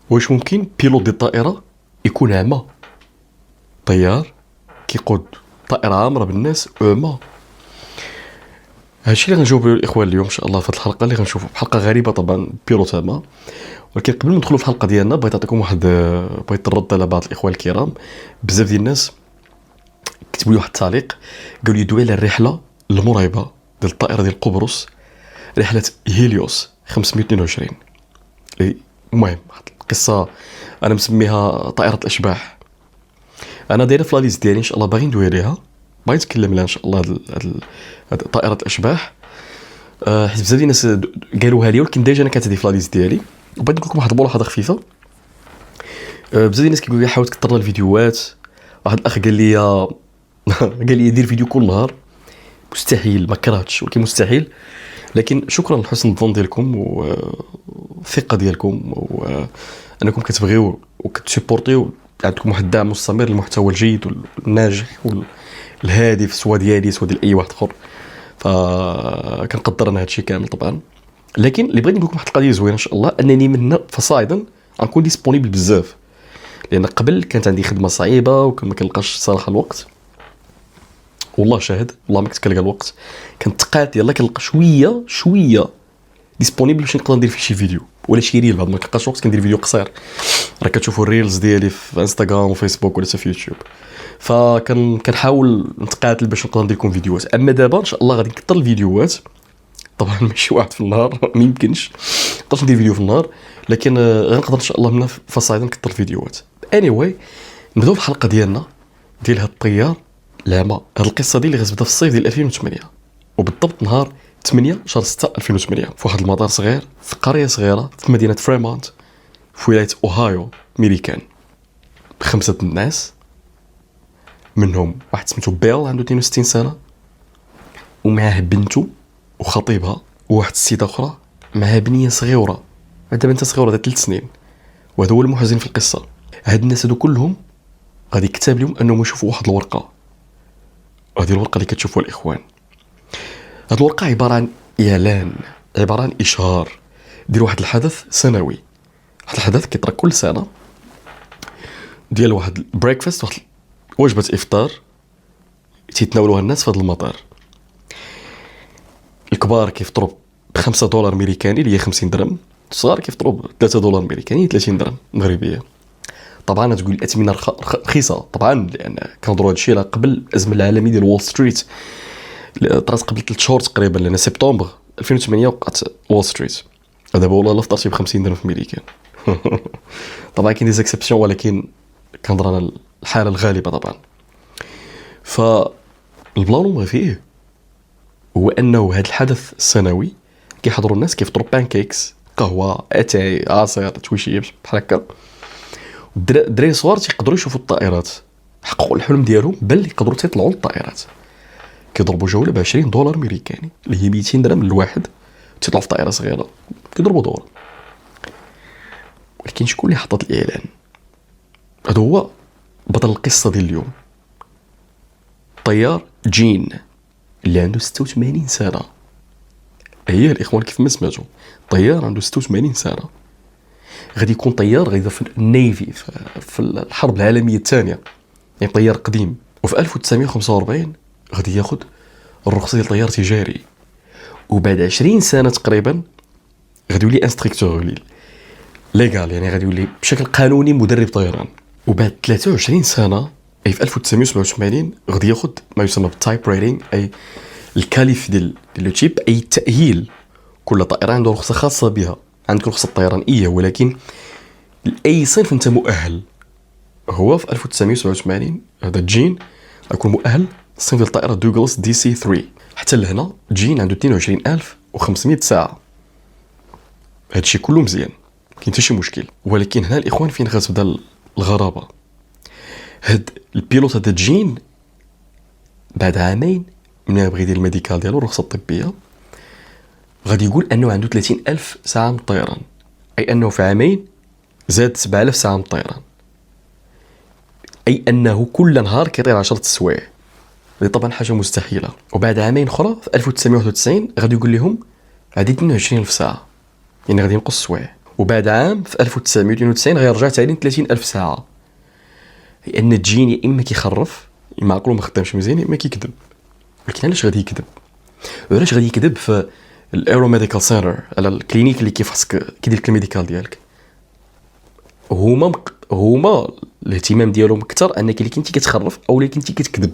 واش ممكن بيلوت ديال الطائره يكون اعمى؟ طيار كيقود طائره عامره بالناس اعمى؟ هادشي اللي غنجاوب الاخوان اليوم ان شاء الله في هذه الحلقه اللي غنشوفوا حلقه غريبه طبعا بيلوت اعمى. ولكن قبل ما ندخلوا في الحلقه ديالنا بغيت نعطيكم بغيت نرد على بعض الاخوان الكرام. بزاف ديال الناس كتبوا لي واحد التعليق، قالوا لي دوي على الرحله المرعبه ديال الطائره ديال قبرص، رحله هيليوس 522. المهم واحد القصه انا مسميها طائره الاشباح. انا دايره في لاليست ديالي ان شاء الله باغي ندوي عليها، باغي نتكلم عليها ان شاء الله. هاد طائره الاشباح حيت بزاف ديال الناس قالوها لي، ولكن ديجا انا كانت هذه في لاليست ديالي. وبغيت نقول لكم واحد الملاحظه خفيفه. بزاف ديال الناس كيقولوا لي حاول تكثر الفيديوهات. واحد الاخ قال لي قال لي دير فيديو كل نهار. مستحيل، ما كرهتش ولكن مستحيل. لكن شكرا لحسن الظن ديالكم والثقه ديالكم وانكم كتبغيو وكتسبورتيو. عندكم واحد الدعم مستمر للمحتوى الجيد والناجح والهادف، سواء ديالي سواء ديال اي واحد اخر. فكنقدر انا هادشي كامل طبعا. لكن اللي بغيت نقول لكم واحد القضيه زوينه ان شاء الله، انني من فصاعدا غنكون ديسپونيبل بزاف. لان قبل كانت عندي خدمه صعيبه وما كنلقاش صراحه الوقت. والله شاهد، والله ما كنت كنلقى الوقت. كنت تقات يلا كنلقى شويه ديسپونيبل باش نقدر ندير فيه شي فيديو ولا شي ريل. بعد ما كنلقاش وقت كندير فيديو قصير. راه كتشوفوا الريلز ديالي في انستغرام وفيسبوك ولا في يوتيوب. كنحاول نتقاتل باش نقدر ندير لكم فيديوهات. اما دابا ان شاء الله غادي نكثر الفيديوهات. طبعا ماشي واحد في النهار ما يمكنش نقدرش ندير فيديو في النهار، لكن غنقدر ان شاء الله من فصاعدا نكثر الفيديوهات. anyway نبداو في الحلقه ديالنا ديال هاد الطيار العمى. هاد القصه دي اللي غتبدا في الصيف ديال 2008، وبالضبط نهار 8 شهر 6 2008، في واحد المطار صغير في قريه صغيره في مدينه فريمونت في ولايه اوهايو ميريكان. 5 الناس، منهم واحد سميتو بيل عنده 62 سنه ومعاه بنته وخطيبها، وواحد السيده اخرى معها بنيه صغيره، عندها بنت صغيره 3 سنين. وهذا هو المحزن في القصه. هاد الناس هادو كلهم غادي يكتب لهم انهم يشوفوا واحد الورقه. هذه الورقه اللي كتشوفوها الاخوان، هاد الورقه عباره عن اعلان، عباره عن اشهار ديال واحد الحدث سنوي. واحد الحدث كيطرا كل سنه ديال واحد البريكفاست، واحد وجبه افطار تيتناولوها الناس في هذا المطار. الكبار كيفطروا $5 امريكاني اللي هي 50 درهم، الصغار كيفطروا $3 امريكاني 30 درهم مغربيه. طبعا تقول الاثمنه رخيصه طبعا، لان كنهضروا هادشي راه قبل الازمه العالميه ديال وول ستريت. طرات قبل 3 شهور تقريبا، لان سبتمبر 2008 وقعت وول ستريت. دابا والله الا فطرتي ب 50 درهم في امريكان. طبعا كاين دي زيكسبسيون، ولكن كنهضر انا الحاله الغالبه طبعا. فالبلان ما فيه هو انه هذا الحدث السنوي كيحضروا الناس كيفطروا بانكيكس، قهوه، اتاي، عصير، تويشي بحال هكا. الدراري الصغار تيقدروا يشوفوا الطائرات، حققوا الحلم ديالهم بل يقدروا يطلعوا للطائرات. كيضربوا جوله ب $20 امريكاني اللي هي 200 درهم للواحد، تيطلعوا في طائره صغيره كيضربوا دور. ولكن شكون اللي حطت الاعلان؟ هذا هو بطل القصه ديال اليوم، طيار جين اللي عنده 86 سنه. هي الاخوان كيف ما سمعتوا، طيار عنده 86 سنه غادي يكون طيار، غادي في النيفي في الحرب العالميه الثانيه، يعني طيار قديم. وفي 1945 غادي ياخذ الرخصه ديال طيار تجاري، وبعد 20 سنه تقريبا غادي يولي انستركتور ليغال، يعني غادي يولي بشكل قانوني مدرب طيران. وبعد 23 سنه اي في 1987 غادي ياخذ ما يسمى بالتايب ريتنج، اي الكاليف ديال لو تيب، اي التاهيل. كل طائره عنده رخصه خاصه بها. عندك رخصه الطيران ولكن لاي صنف انت مؤهل. هو في 1987 هذا جين يكون مؤهل صنف ديال الطائره دوغلاس دي سي 3. حتى لهنا جين عنده 22500 ساعه. هادشي كله مزيان، كاين حتى شي مشكل. ولكن هنا الاخوان فين غتبدا الغرابه. هاد البيلوت هذا جين بعد عامين من بغى يدير الميديكال ديالو الرخصه الطبيه، غادي يقول انه عنده 30000 ساعه من الطيران، اي انه في عامين زاد 7000 ساعه من الطيران، اي انه كل نهار كيطير 10 سوايع. هذه طبعا حاجه مستحيله. وبعد عامين اخرى في 1991 غادي يقول لهم عندي 22000 ساعه، يعني غادي ينقص سوايع. وبعد عام في 1992 غيرجع تاني 30,000 ساعه. لان الجين يا اما كيخرف اما عقلو ما خدامش مزيان يا اما كيكذب. ولكن علاش غادي يكذب؟ وعلاش غادي يكذب في الايرو ميديكال سنتر على الكلينيك اللي كيفحصك كيدير لك الميديكال ديالك؟ هما الاهتمام ديالهم اكثر انك اللي كنتي كتخرف او اللي كنتي كتكذب.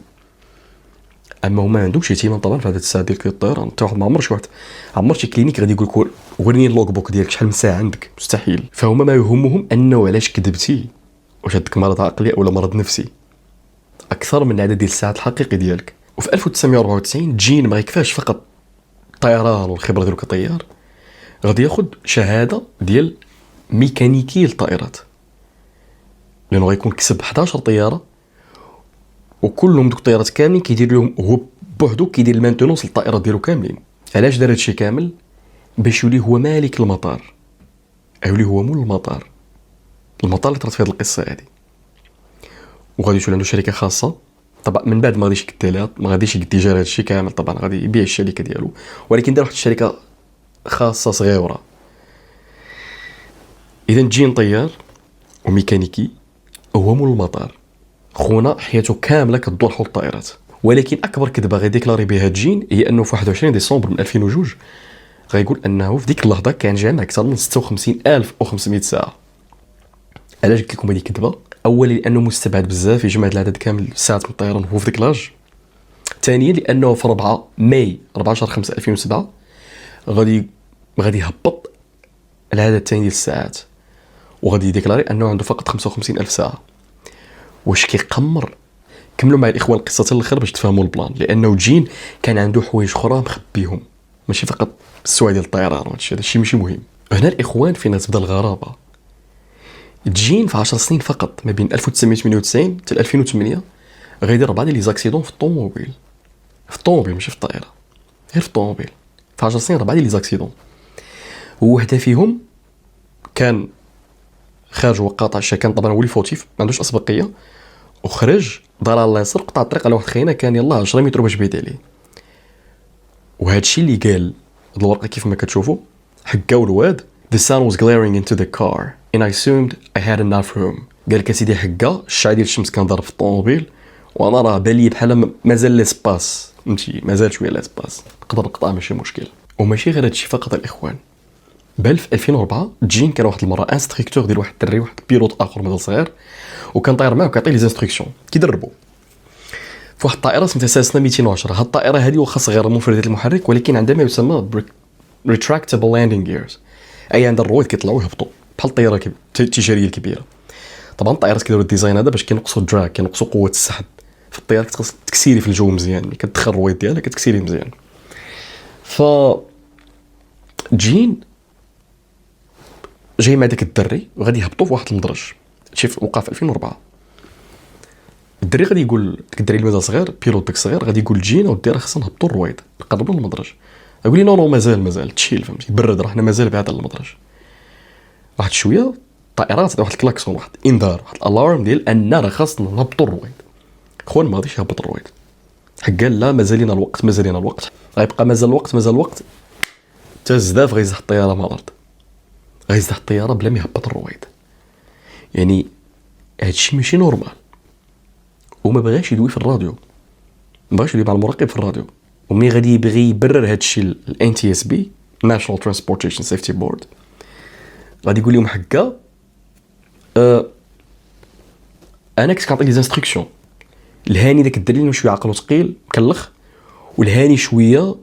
اما هما ما عندهمش اهتمام طبعا في هذا الساعه ديال الطيران. انت واحد ما عمر شي كلينيك غادي يقول لك وريني اللوغ بوك ديالك شحال من ساعه عندك، مستحيل. فهما ما يهمهم انه علاش كذبتي، واش عندك مرض عقلي ولا مرض نفسي، اكثر من العدد ديال الساعات الحقيقي ديالك. وفي 1994 جين ما يكفاش فقط الطيران والخبره ديالو كطيار، غادي ياخذ شهاده ديال ميكانيكي للطائرات، لانه غيكون كسب 11 طياره وكلهم دوك الطيارات كاملين كيدير لهم هو بوحدو كيدير المانتونونس للطائرات ديالو كاملين. علاش دار هادشي كامل؟ باش يولي هو مالك المطار، يولي هو مول المطار اللي طرات في هذه القصه هذه. وغادي يولي عنده شركه خاصه طبعا من بعد ما غاديش يكدلها، ما غاديش يديجا هادشي كامل طبعا، غادي يبيع الشركه ديالو، ولكن دار واحد الشركه خاصه صغيره. اذا جين طيار وميكانيكي هو مول المطار، خونا حياته كامله كدور حول الطائرات. ولكن اكبر كذبه غيديكلاري بها جين هي انه في 21 ديسمبر من 2002 غيقول انه في ديك اللحظه كان جامع اكثر من 56,500 ساعه. علاش قلت لكم هذه كذبه؟ اولا لانه مستبعد بزاف يجمع العدد كامل الساعات من الطيران هو في ديك لاج. ثانيا لانه في 4 ماي 14/5/2007 غادي يهبط العدد الثاني ديال الساعات، وغادي يديكلاري انه عنده فقط 55,000 ساعه. واش كيقمر؟ كملوا مع الاخوان القصه حتى الاخر باش تفهموا البلان، لانه جين كان عنده حوايج اخرى مخبيهم، ماشي فقط السوايع ديال الطيران. هذا الشيء ماشي مهم. هنا الاخوان فين تبدا الغرابه. جين في 10 سنين فقط ما بين 1998 حتى 2008 غيدير 4 ديال لي زاكسيدون في الطوموبيل، ماشي في الطائره، غير في الطوموبيل. في 10 سنين 4 ديال لي زاكسيدون، ووحده فيهم كان خارج وقاطع الشكان طبعا هو اللي فوتيف ما عندوش اسبقيه، وخرج دار الله يسر قطع الطريق على واحد خينا كان يلاه 10 متر باش بعيد عليه. وهذا الشيء اللي قال هاد الورقه كيف ما كتشوفوا حكاو الواد the sun was glaring into the car and I assumed I had enough room. قال لك سيدي حكا الشعاع ديال الشمس كان ضارب في الطوموبيل وانا راه بالي بحال مازال ليسباس، فهمتي، مازال شويه ليسباس نقدر نقطع ماشي مشكل. وماشي غير هادشي فقط الاخوان، بل في 2004 جين كان واحد المره انستركتور ديال واحد الدري واحد بيلوت اخر مازال صغير وكان طاير معاه وكيعطيه لي زانستركسيون كيدربو في واحد الطائره سميتها ساسنا 210. هاد الطائره هذه واخا صغيره مفردات المحرك ولكن عندها ما يسمى retractable landing gears، اي عند الرويد كيطلعوا يهبطوا بحال الطياره التجاريه الكبيره. طبعا الطائرات كيديروا الديزاين هذا باش كينقصوا الدراك، كينقصوا قوه السحب في الطياره، كتخص تكسيري في الجو مزيان، ملي كتدخل الرويد ديالك كتكسيري مزيان. ف جين جاي مع داك الدري وغادي يهبطوا في واحد المدرج، شي وقع في 2004. الدري غادي يقول داك الدري اللي مازال صغير بيلوت داك الصغير غادي يقول جينا ودي راه خصنا نهبطوا الرويد نقربوا من المدرج. يقول لي نو مازال تشيل، فهمتي، برد راه حنا مازال بعاد على المدرج. واحد شويه الطائرات واحد الكلاكسون واحد انذار واحد الالارم ديال ان راه خاصنا نهبطوا الرويد. خوان ما غاديش يهبط الرويد، قال لا مازال لنا الوقت غيبقى مازال الوقت حتى الزداف غيزح الطياره مع الارض، غيزح الطياره بلا ما يهبط الرويد. يعني هادشي ماشي نورمال. وما بغاش يدوي في الراديو، ما بغاش يدوي مع المراقب في الراديو. ومني غادي يبغي يبرر هادشي الان تي اس بي ناشونال ترانسبورتيشن سيفتي بورد غادي يقول لهم حكا انا كنت كنعطي لي زانستركسيون الهاني داك الدري اللي شويه عقلو ثقيل مكلخ والهاني شويه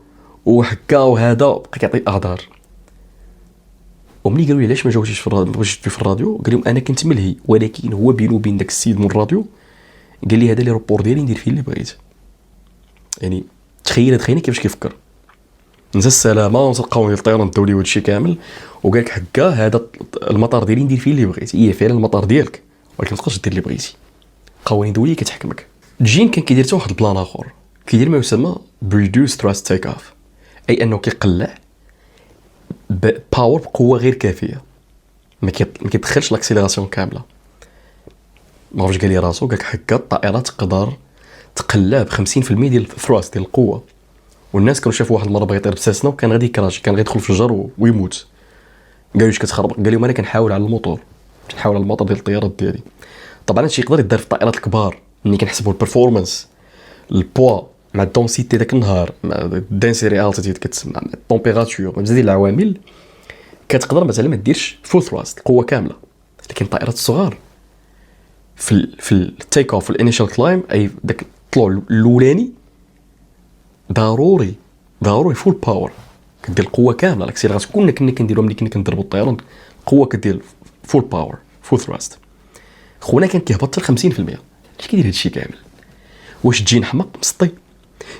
وحكا وهذا بقى كيعطي اعذار. ومني قالوا لي علاش ما جاوبتيش في الراديو، بغيتش تدوي في الراديو، قال لهم انا كنت ملهي، ولكن هو بينه وبين داك السيد من الراديو قال لي هذا لي روبور ديالي ندير فيه اللي بغيت. يعني تخيل كيفاش كيفكر، نسى السلامه ونسى القوانين ديال الطيران الدولي وهادشي كامل، وقال لك حكا هذا المطار ديالي ندير فيه اللي بغيت. هي فعلا المطار ديالك ولكن ما تقدرش دير اللي بغيتي، قوانين دوليه كتحكمك. جين كان كيدير حتى واحد البلان اخر، كيدير ما يسمى reduced thrust take off، اي انه كيقلع باور بقوه غير كافيه، ما كيدخلش لاكسيليراسيون كامله. ما عرفش قال لي راسو قالك حكا الطائره تقدر تقلع ب 50% ديال الثراست ديال القوه. والناس كانوا شافوا واحد المره بغى يطير بساسنا وكان غادي يكراش، كان غيدخل في الجر ويموت. قالوا واش كتخربق؟ قال لهم انا كنحاول على الموتور، كنحاول على الموتور ديال الطيارات ديالي. طبعا هادشي يقدر يدار في الطائرات الكبار ملي كنحسبوا البرفورمانس، البوا مع الدونسيتي داك النهار، مع الدنسي ريالتي كتسمى، مع التمبيراتور، مع بزاف ديال العوامل، كتقدر مثلا ما ديرش فول ثراست القوه كامله. لكن الطائرات الصغار في التيك اوف والانيشال كلايم، اي داك الطلوع الاولاني، ضروري فول باور، كدير القوه كامله. الاكسيليراسيون كنا كنديروها ملي كنا كنضربوا الطيران، القوه كدير فول باور فول ثراست. خونا كان كيهبط حتى 50%. اش كيدير هادشي كامل؟ واش تجي حمق مسطي؟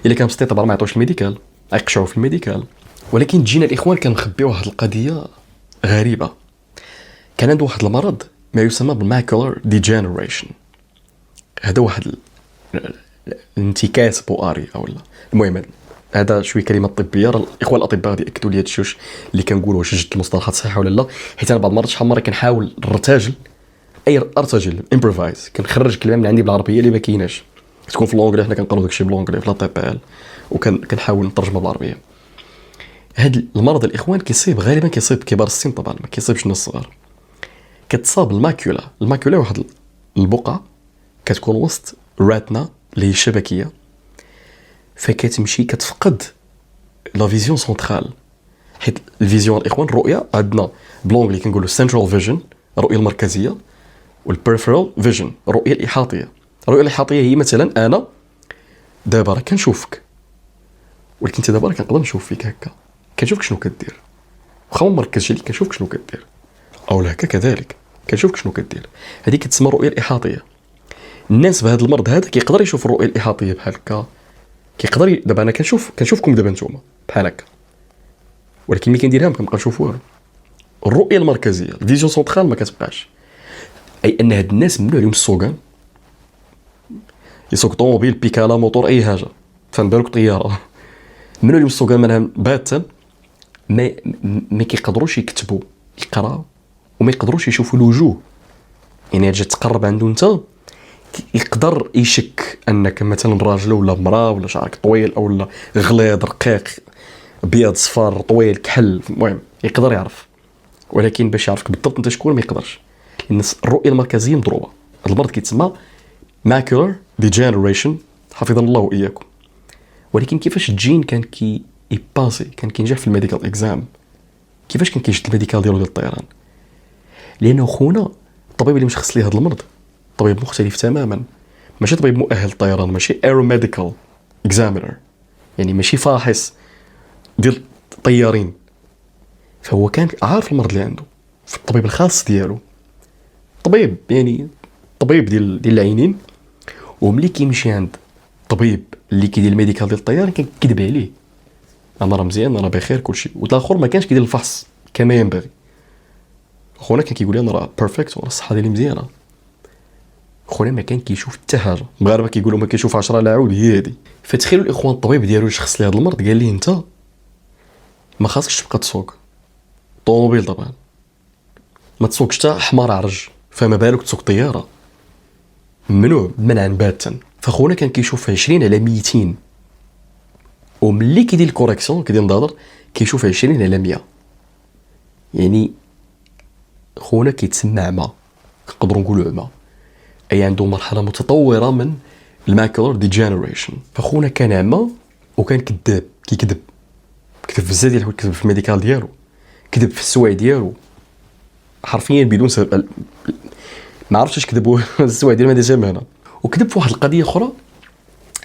الا كان مسطي طبعا ما يعطوش الميديكال، غيقشعوا في الميديكال. ولكن جينا الاخوان كانوا مخبيو واحد القضيه غريبه. كان عنده واحد المرض ما يسمى بالماكولار ديجنريشن. هذا واحد الانتكاس بؤري او لا، المهم هذا شويه كلمات طبيه، الاخوان الاطباء غادي ياكدوا لي هاد الشيء اللي كنقولوا، واش جبت المصطلحات صحيحه ولا لا. حيت انا بعض المرات شحال مره كنحاول ارتجل امبروفايز، كنخرج كلمه من عندي بالعربيه اللي ما كايناش، تكون في اللونجلي، حنا كنقراو داكشي باللونجلي في لا تي بي ال، وكنحاول نترجمها بالعربيه. هاد المرض الاخوان كيصيب غالبا كيصيب كبار السن، طبعا ما كيصيبش الناس الصغار. كتصاب الماكولا واحد البقعه كتكون وسط الراتنا اللي هي الشبكيه، فكتمشي كتفقد لا فيزيون سونترال. حيت الفيزيون الاخوان الرؤيه عندنا بلونغلي كنقولوا سنترال فيجن الرؤيه المركزيه، والبريفرال فيجن الرؤيه الاحاطيه. الرؤيه الاحاطيه هي مثلا انا دابا راه كنشوفك، ولكن انت دابا راه كنقدر نشوف فيك هكا، كنشوفك شنو كدير، واخا ما مركزش عليك كنشوفك شنو كدير، او هكا كذلك كنشوفك شنو كدير. هذه كتسمى الرؤيه الاحاطيه. الناس بهذا المرض هذا كيقدر يشوف الرؤيه الاحاطيه بحال هكا، كيقدر دابا انا كنشوفكم دابا نتوما بحال هكا، ولكن ملي كنديرها ما كنبقى نشوف والو. الرؤيه المركزيه الفيزيون سونترال ما كتبقاش. اي ان هاد الناس ممنوع عليهم السوقان، يسوق طوموبيل بيكالا موتور اي حاجه، فنبالك طياره، ممنوع عليهم السوقان منها باتا، ما كيقدروش يكتبوا يقراو، وما يقدروش يشوفوا الوجوه. يعني جات تقرب عنده انت يقدر يشك انك مثلا راجل ولا مراه، ولا شعرك طويل او لا غليظ رقيق ابيض صفار طويل كحل، المهم يقدر يعرف. ولكن باش يعرفك بالضبط انت شكون ما يقدرش، لان الرؤيه المركزيه مضروبه. هذا المرض كيتسمى ماكولار ديجنريشن، حفظنا الله واياكم. ولكن كيفاش الجين كان يباسي، كان كينجح في الميديكال اكزام، كيفاش كان كيجد الميديكال ديالو ديال الطيران؟ لانه خونا الطبيب اللي مشخص ليه هذا المرض طبيب مختلف تماما، ماشي طبيب مؤهل للطيران، ماشي ايروميديكال اكزامينر، يعني ماشي فاحص ديال الطيارين. فهو كان عارف المرض اللي عنده في الطبيب الخاص ديالو، طبيب يعني طبيب ديال العينين. وملي كيمشي عند طبيب اللي كيدير الميديكال ديال الطيار كيكذب عليه، انا راه مزيان انا بخير كلشي، والاخر ما كانش كيدير الفحص كما ينبغي. خونا كان كيقول لي انا راه بيرفكت وراه الصحه ديالي مزيانه. خونا ما كان كيشوف حتى حاجه، المغاربه كيقولوا ما كيشوف 10 العود، هي هذه. فتخيلوا الاخوان الطبيب ديالو شخص ليه هذا المرض قال ليه انت ما خاصكش تبقى تسوق طوموبيل، طبعا ما تسوقش حتى حمار عرج، فما بالك تسوق طياره، ممنوع منعا باتا. فخونا كان كيشوف 20 على 200، وملي كيدير الكوريكسيون كيدير النظر كيشوف 20 على 100. يعني خونا كيتسمى عمى، نقدروا نقولوا عمى، اي عنده مرحله متطوره من الماكولار ديجنريشن. فخونا كان عمى وكان كذاب، كذب بزاف ديال الحوايج، كذب في الميديكال ديالو، كذب في السوايع ديالو حرفيا بدون سبب، ما عرفتش اش كذبوا السوايع ديال ما دازها هنا. وكذب في واحد القضيه اخرى،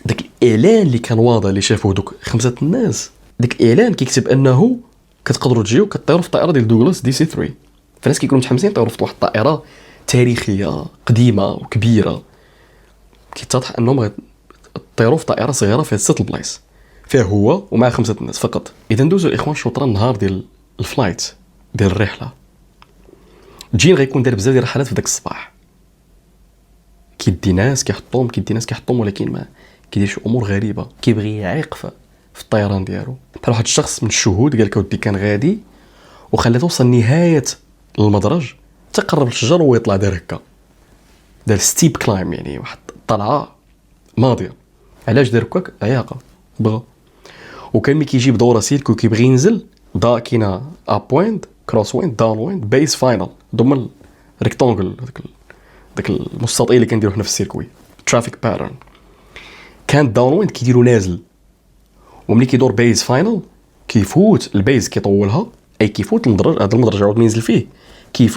داك الاعلان اللي كان واضح اللي شافوه دوك 5 الناس، داك الاعلان كيكتب انه كتقدروا تجيو كطيروا في الطائره ديال دوغلاس دي سي 3. فالناس كيكونوا متحمسين يطيروا في واحد الطائره تاريخيه قديمه وكبيره، كيتضح انهم غيطيروا في طائره صغيره فيها 6 البلايص، فيها هو ومع 5 الناس فقط. اذا ندوزو الاخوان شطرا النهار ديال الفلايت ديال الرحله. جين غيكون دار بزاف ديال الرحلات في داك الصباح، كيدي ناس كيحطهم ولكن ما كيدير شي امور غريبه، كيبغي يعيق في الطيران ديالو. بحال واحد الشخص من الشهود قال لك ودي كان غادي وخلى توصل نهايه المدرج تقرب للشجر ويطلع دار هكا، دار ستيب كلايم، يعني واحد طلعه ماضيه. علاش دار هكاك؟ عياقه بغا. وكان ملي كيجيب دوره سيلك وكيبغي ينزل كاينه ابوينت كروس ويند، داون ويند، بيز، فاينل. دوما ريكتانجل، داك المستطيل اللي كنديرو حنا في السيركوي، ترافيك باترن. كان داون ويند كيديرو نازل، وملي كيدور بيز فاينل كيفوت البيز كيطولها، اي كيفوت المدرج. هذا المدرج عاود ما ينزل فيه،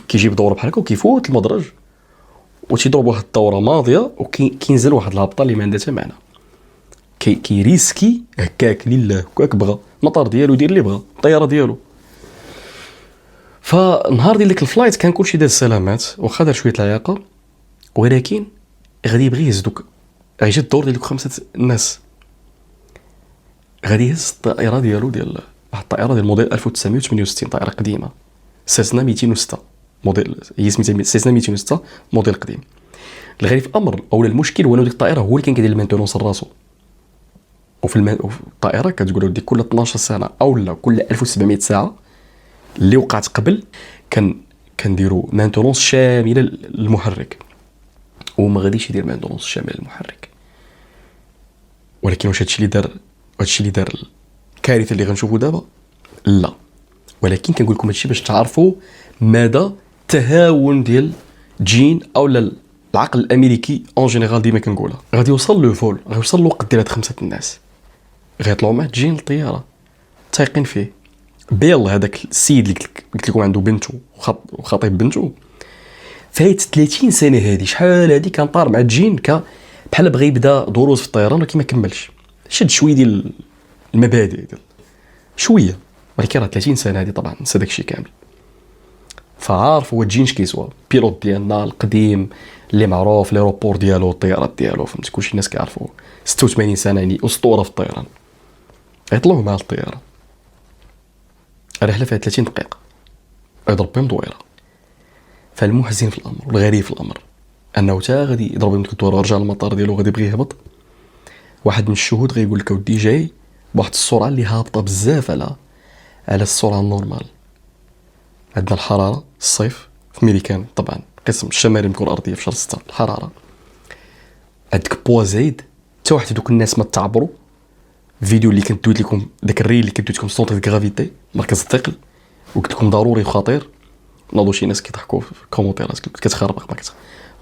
كيجيب دوره بحال هكا وكيفوت المدرج وتيضرب واحد الدوره ماضيه وكينزل واحد الهبطه اللي ما عندها حتى معنى. كيريسكي هكاك لله، هكاك بغى المطار ديالو يدير اللي بغى، الطياره ديالو. فنهار ديال ديك الفلايت كان كلشي داز سلامات، واخا دار شويه العياقه، ولكن غادي يبغي يهز دوك، غيجي الدور ديال دوك 5 الناس، غادي يهز الطائره ديالو، ديال واحد الطائره ديال موديل 1968، طائره قديمه، سيسنا 206 موديل، هي سميتها سيسنا 206 موديل قديم. الغريب في الامر اولا المشكل هو ان ديك الطائره هو اللي كان كيدير المينتونس راسو. وفي الطائره كتقولوا ديك كل 12 سنه اولا كل 1700 ساعه اللي وقعت قبل كنديروا مينتونس شامله للمحرك، وما غاديش يدير مينتونس شامله للمحرك. ولكن واش هادشي اللي دار الكارثه اللي غنشوفوا دابا؟ لا، ولكن كنقول لكم هادشي باش تعرفوا مدى تهاون ديال جين اولا العقل الامريكي اون جينيرال. ديما كنقولها غادي يوصل لو فول، غادي يوصل الوقت ديال هاد 5 الناس، غيطلعوا مع جين الطياره تايقين فيه. بيل هذاك السيد اللي قلت لكم عنده بنته وخطيب بنته، فايت 30 سنه هذه، شحال هذه كان طار مع جين بحال بغى يبدا دروس في الطيران ولكن ما كملش، شد شويه ديال المبادئ ديال شويه، ولكن راه 30 سنه هذه طبعا نسى داكشي كامل. فعارف هو جين كيسوا بيلوت ديالنا القديم اللي معروف ليروبور ديالو، الطيارات ديالو، فهمت كلشي الناس كيعرفوه، 86 سنه يعني اسطوره في الطيران. يطلعوا مع الطياره، الرحله فيها 30 دقيقه، يضرب بهم دويره. فالمحزن في الامر والغريب في الامر انه تا غادي يضرب بهم الدويره ورجع للمطار ديالو غادي يبغي يهبط، واحد من الشهود غيقول لك ودي جاي بواحد السرعه اللي هابطه بزاف على السرعه النورمال. عندنا الحراره الصيف في ميريكان طبعا قسم الشمالي من الكره الارضيه في شهر 6 الحراره، عندك بوا زايد، حتى واحد دوك الناس ما تعبروا. فيديو اللي كنت دويت لكم، داك الريل اللي كنت دويت لكم سونتر دو غرافيتي مركز الثقل، وقلت لكم ضروري وخطير، ناضوا شي ناس كيضحكوا في الكومونتيرات كنت كتخربق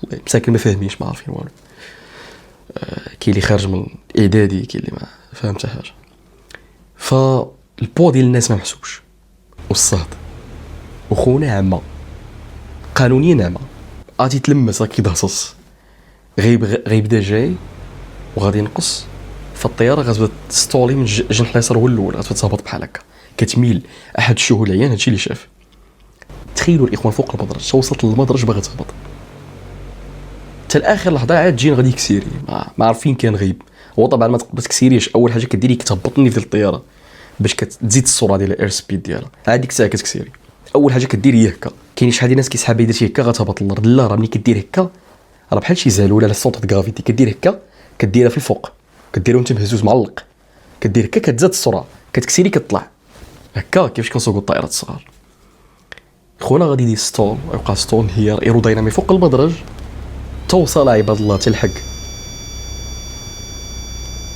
والله مساكن ما فاهمينش، ما عارفين والو. كاين اللي خارج من الاعدادي، كاين اللي ما فاهم حتى حاجه. فالبوا ديال الناس ما محسوبش، والصهد وخونا عامه قانونيا عامه غادي تلمس راك كيدهصص، غيبدا جاي وغادي ينقص. فالطياره غتبدا تستولي من الجنح اليسار هو الاول، غتبدا تهبط بحال هكا كتميل. احد الشهود العيان هادشي اللي شاف. تخيلوا الاخوان فوق المدرج، وصلت للمدرج باغا تهبط، حتى لاخر لحظه عاد جين غادي يكسيري، ما عارفين كان غيب. هو طبعا ما تقدر تكسيريش، اول حاجه كديري كتهبطني في الطياره باش كتزيد السرعه ديال الاير سبيد ديالها، عاد ديك الساعه كتكسيري. اول حاجه كديري هي هكا، كاين شحال ديال الناس كيسحاب يدير شي هكا غتهبط للارض. لا، راه ملي كدير هكا راه بحال شي زالوله على السونتر دو غرافيتي، كدير هكا كديرها في الفوق، كديرو انت مهزوز معلق، كدير هكا كتزاد السرعه كتكسيري كتطلع هكا كيفاش كنسوقوا الطائرات الصغار. خونا غادي يدير ستول، يبقى ستول هي ايروداينامي فوق المدرج، توصل عباد الله تلحق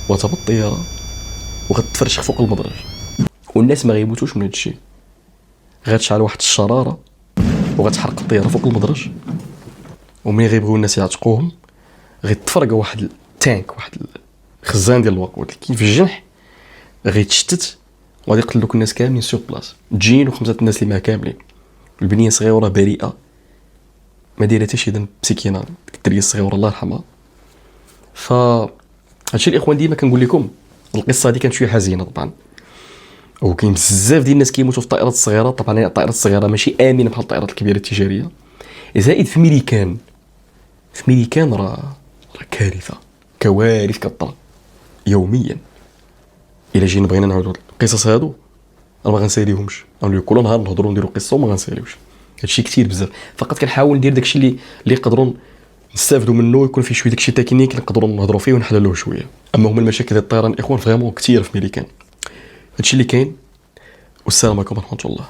وتهبط الطياره وغتفرشخ فوق المدرج. والناس ما غيموتوش من هادشي، غتشعل واحد الشراره وغتحرق الطياره فوق المدرج، وملي غيبغيو الناس يعتقوهم غيتفرقوا واحد التانك، واحد الخزان ديال الوقود اللي كاين في الجنح، غيتشتت وغادي يقتل دوك الناس كاملين سور بلاص. جين وخمسه الناس اللي معاه كاملين، البنيه صغيره بريئه ما دايره حتى شي ذنب، مسكينه الدريه الصغيره الله يرحمها. ف هادشي الاخوان ديما كنقول لكم القصه هذه كانت شويه حزينه طبعا، وكاين بزاف ديال الناس كيموتوا في الطائرات الصغيره. طبعا الطائرات الصغيره ماشي امنه بحال الطائرات الكبيره التجاريه، زائد في ميريكان راه كارثه، كوارث كطرا يوميا. الا جينا بغينا نعاودوا القصص هادو راه ما غنساليهمش، غنوليو كل نهار نهضروا نديروا قصه وما غنساليوش. هادشي كثير بزاف، فقط كنحاول ندير داكشي اللي يقدروا نستافدوا منه، يكون فيه شويه داكشي تكنيك نقدروا نهضروا فيه ونحللوه شويه. اما هما المشاكل ديال الطيران الاخوان فريمون كثير في ميريكان. هادشي اللي كاين، والسلام عليكم ورحمه الله.